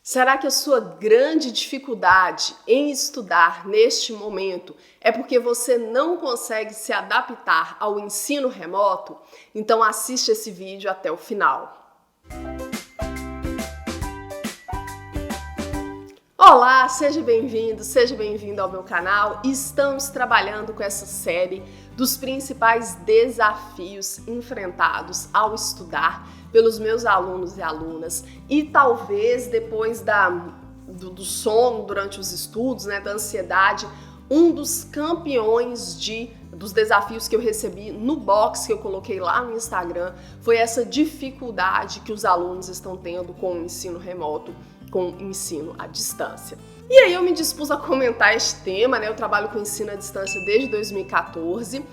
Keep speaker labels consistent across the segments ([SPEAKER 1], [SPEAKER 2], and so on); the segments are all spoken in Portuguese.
[SPEAKER 1] Será que a sua grande dificuldade em estudar neste momento é porque você não consegue se adaptar ao ensino remoto? Então assiste esse vídeo até o final. Olá, seja bem-vindo ao meu canal. Estamos trabalhando com essa série dos principais desafios enfrentados ao estudar pelos meus alunos e alunas, e talvez depois do sono durante os estudos, da ansiedade, um dos campeões dos desafios que eu recebi no box que eu coloquei lá no Instagram foi essa dificuldade que os alunos estão tendo com o ensino remoto, com o ensino à distância. E aí eu me dispus a comentar este tema, Eu trabalho com ensino à distância desde 2014,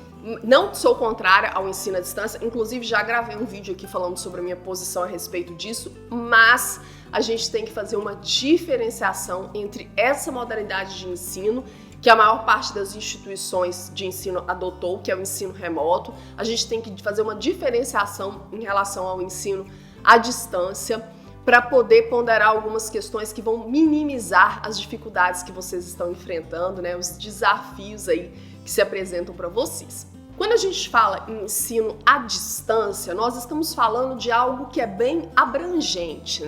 [SPEAKER 1] não sou contrária ao ensino à distância, inclusive já gravei um vídeo aqui falando sobre a minha posição a respeito disso, mas a gente tem que fazer uma diferenciação entre essa modalidade de ensino que a maior parte das instituições de ensino adotou, que é o ensino remoto. A gente tem que fazer uma diferenciação em relação ao ensino à distância, para poder ponderar algumas questões que vão minimizar as dificuldades que vocês estão enfrentando, os desafios aí que se apresentam para vocês. Quando a gente fala em ensino à distância, nós estamos falando de algo que é bem abrangente,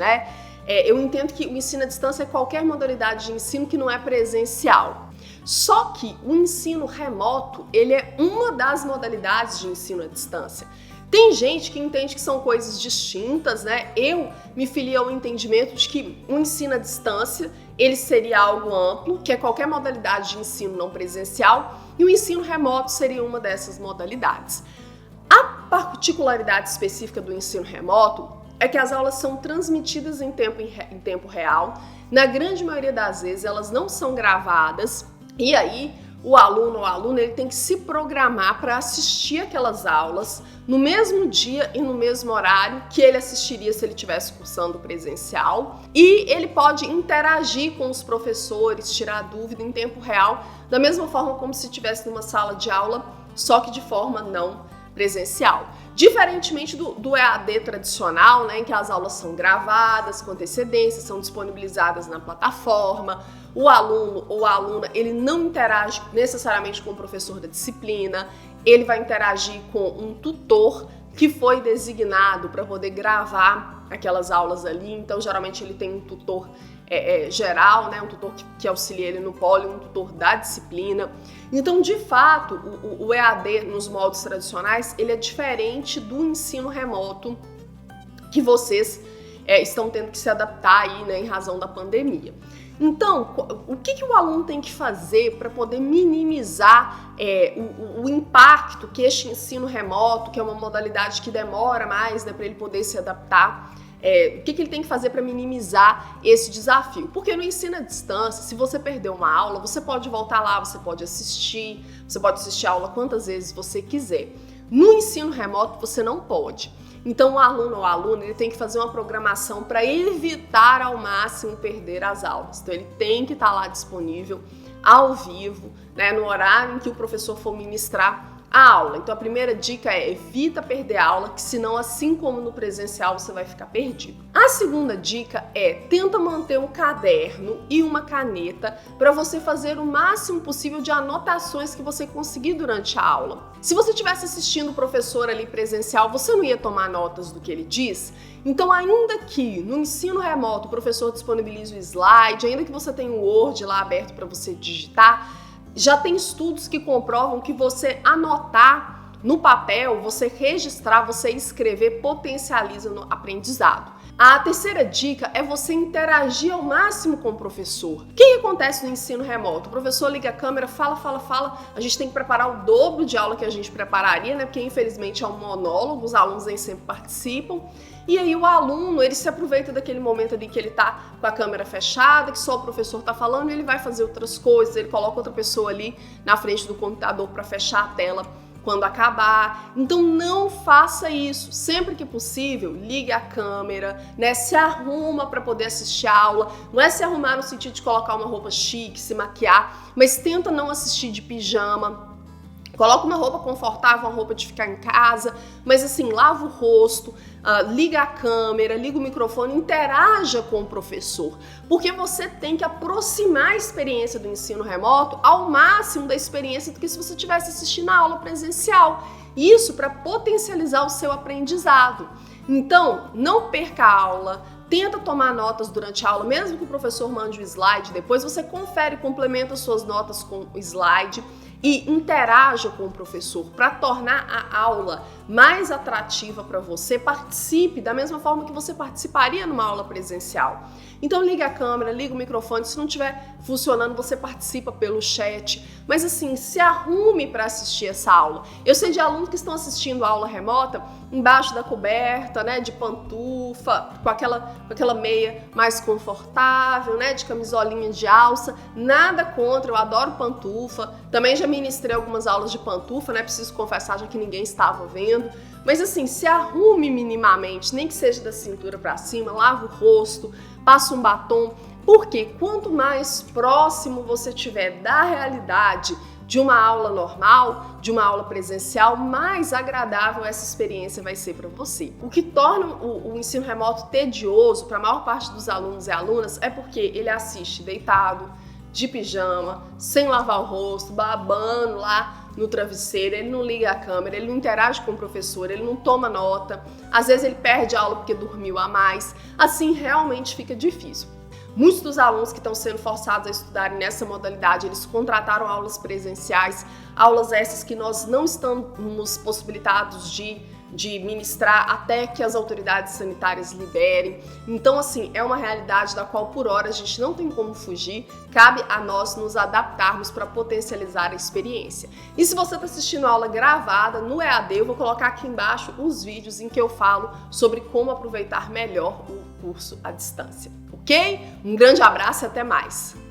[SPEAKER 1] Eu entendo que o ensino à distância é qualquer modalidade de ensino que não é presencial. Só que o ensino remoto, ele é uma das modalidades de ensino à distância. Tem gente que entende que são coisas distintas, Eu me filiei ao entendimento de que o ensino à distância, ele seria algo amplo, que é qualquer modalidade de ensino não presencial, e o ensino remoto seria uma dessas modalidades. A particularidade específica do ensino remoto é que as aulas são transmitidas em tempo real. Na grande maioria das vezes, elas não são gravadas, e aí o aluno ou a aluna ele tem que se programar para assistir aquelas aulas no mesmo dia e no mesmo horário que ele assistiria se ele estivesse cursando presencial. E ele pode interagir com os professores, tirar dúvida em tempo real, da mesma forma como se estivesse numa sala de aula, só que de forma não presencial. Diferentemente do EAD tradicional, em que as aulas são gravadas com antecedência, são disponibilizadas na plataforma, o aluno ou a aluna, ele não interage necessariamente com o professor da disciplina, ele vai interagir com um tutor que foi designado para poder gravar aquelas aulas ali. Então, geralmente ele tem um tutor geral, um tutor que auxilia ele no polo, um tutor da disciplina. Então, de fato, o EAD nos moldes tradicionais, ele é diferente do ensino remoto que vocês estão tendo que se adaptar aí, em razão da pandemia. Então, o que o aluno tem que fazer para poder minimizar o impacto que este ensino remoto, que é uma modalidade que demora mais, para ele poder se adaptar, o que ele tem que fazer para minimizar esse desafio? Porque no ensino à distância, se você perdeu uma aula, você pode voltar lá, você pode assistir a aula quantas vezes você quiser. No ensino remoto, você não pode. Então, o aluno ou a aluna ele tem que fazer uma programação para evitar ao máximo perder as aulas. Então, ele tem que estar lá disponível, ao vivo, no horário em que o professor for ministrar a aula. Então, a primeira dica é evita perder a aula, que senão, assim como no presencial, você vai ficar perdido. A segunda dica é tenta manter um caderno e uma caneta para você fazer o máximo possível de anotações que você conseguir durante a aula. Se você estivesse assistindo o professor ali presencial, você não ia tomar notas do que ele diz? Então, ainda que no ensino remoto o professor disponibilize o slide, ainda que você tenha o Word lá aberto para você digitar, já tem estudos que comprovam que você anotar no papel, você registrar, você escrever, potencializa no aprendizado. A terceira dica é você interagir ao máximo com o professor. O que acontece no ensino remoto? O professor liga a câmera, fala, a gente tem que preparar o dobro de aula que a gente prepararia, Porque infelizmente é um monólogo, os alunos nem sempre participam. E aí o aluno, ele se aproveita daquele momento ali que ele tá com a câmera fechada, que só o professor tá falando, e ele vai fazer outras coisas, ele coloca outra pessoa ali na frente do computador para fechar a tela quando acabar. Então não faça isso. Sempre que possível, ligue a câmera, se arruma para poder assistir a aula. Não é se arrumar no sentido de colocar uma roupa chique, se maquiar, mas tenta não assistir de pijama. Coloca uma roupa confortável, uma roupa de ficar em casa, mas assim, lava o rosto, liga a câmera, liga o microfone, interaja com o professor, porque você tem que aproximar a experiência do ensino remoto ao máximo da experiência do que se você estivesse assistindo a aula presencial. Isso para potencializar o seu aprendizado. Então, não perca a aula, tenta tomar notas durante a aula, mesmo que o professor mande o slide, depois você confere e complementa suas notas com o slide. E interaja com o professor para tornar a aula mais atrativa para você. Participe da mesma forma que você participaria numa aula presencial. Então liga a câmera, liga o microfone, se não estiver funcionando você participa pelo chat, mas assim, se arrume para assistir essa aula. Eu sei de alunos que estão assistindo a aula remota embaixo da coberta, né, de pantufa, com aquela meia mais confortável, né, de camisolinha de alça, nada contra, eu adoro pantufa, também já ministrei algumas aulas de pantufa, né, preciso confessar já que ninguém estava vendo, mas assim, se arrume minimamente, nem que seja da cintura para cima, lava o rosto, passa um batom, porque quanto mais próximo você estiver da realidade de uma aula normal, de uma aula presencial, mais agradável essa experiência vai ser para você. O que torna o ensino remoto tedioso para a maior parte dos alunos e alunas é porque ele assiste deitado, de pijama, sem lavar o rosto, babando lá no travesseiro, ele não liga a câmera, ele não interage com o professor, ele não toma nota, às vezes ele perde a aula porque dormiu a mais, assim realmente fica difícil. Muitos dos alunos que estão sendo forçados a estudarem nessa modalidade, eles contrataram aulas presenciais, aulas essas que nós não estamos possibilitados de ministrar até que as autoridades sanitárias liberem. Então, assim, é uma realidade da qual por hora a gente não tem como fugir, cabe a nós nos adaptarmos para potencializar a experiência. E se você está assistindo a aula gravada no EAD, eu vou colocar aqui embaixo os vídeos em que eu falo sobre como aproveitar melhor o curso à distância, ok? Um grande abraço e até mais!